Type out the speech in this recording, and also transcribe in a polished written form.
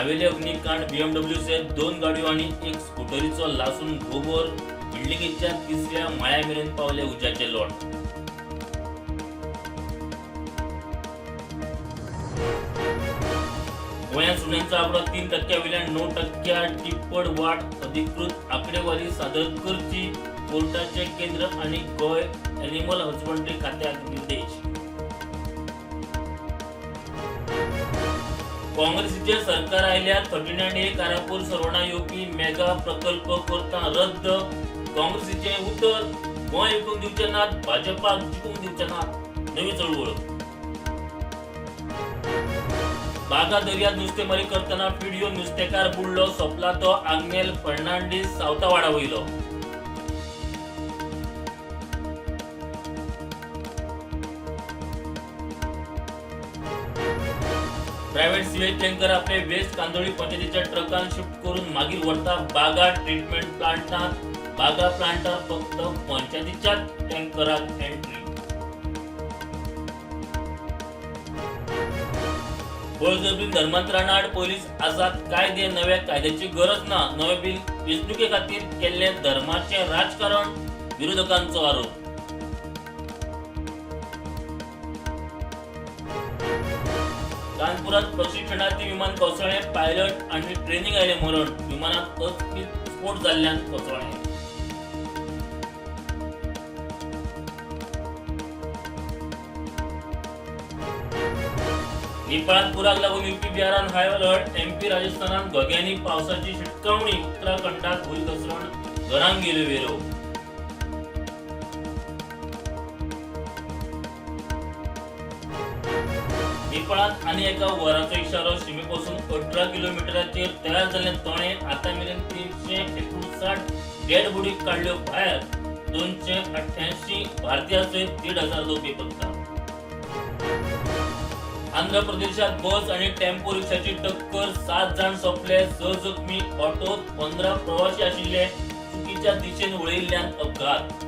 हावेली अग्निकांड BMW दोन गाडयो आणि एक स्कूटरीचो लासून घोबोर बिल्डिंगेच्या तिसऱ्या माळ्या मेरेन पावले उज्याचे लोट। गोंयांत सुण्यांचो आंकडो 3% वयल्यान 9% टिप्पड वाड अधिकृत आंकडेवारी सादर करची कोर्टाचे केंद्र आणि गोंय एनिमल हजबंड्री खात्याक निर्देश। काँग्रेसीचे सरकार आयल्या 39A कारापूर सरवणा येवपी मेगा प्रकल्प करता रद्द। काँग्रेसीचे उतर गोंय विकूंक दिवचे नात, भाजपाक जिखूंक दिवचे नात। नवी चळवळ बागा दर्यांत नुस्तेमारी करतना व्हिडिओ नुस्तेकार बुडलो, सोंपला तो आग्नेल फर्नांडीस सावतावाडा वयलो। प्रायव्हेट सिवेज टँकर आपले वेस्ट कांदोळी पंचायतीच्या ट्रकान शिफ्ट करून मागीर व्हरता बागा ट्रीटमेंट प्लांटात। बागा प्लांटार फक्त पंचायतीच्या टँकराक एंट्री। बळजबरी धर्मांतरान आड पोलीस आझाद कायदे नव्या कायद्याची गरज ना, नवे बिल वेंचणुके खातीर केल्ले धर्माचे राजकारण, विरोधकांचो आरोप। कानपुरात प्रशिक्षणार्थी विमान कोसळ्ळे, पायलट आणि ट्रेनिंग आयले मरण, विमानात अचकीत स्फोट जाल्ल्यान कोसळ्ळे। नेपाळात पुराक लागून यूपी बिहारान हाय अलर्ट, MP राजस्थानात घोग्यांनी पावसाची शिटकावणी, उत्तराखंडात भूस्खलन, घरांक गेलो वेरो। नेपाळात आनी एका वराचो इशारो, सीमेपासून 18 किलोमीटराचेर तयार जाल्ले तोणे आता मेरेन 359 डेड बॉडी काडल्यो भायर, 288 भारतीयांसयत 1,500 लोक बेपत्ता। आंध्र प्रदेशात बस आणि टेम्पो रिक्षाची टक्कर, 7 जण सोंपले, 6 जखमी, ऑटोत 15 प्रवासी आशिल्ले, चुकीच्या दिशेन वळयिल्ल्यान अपघात।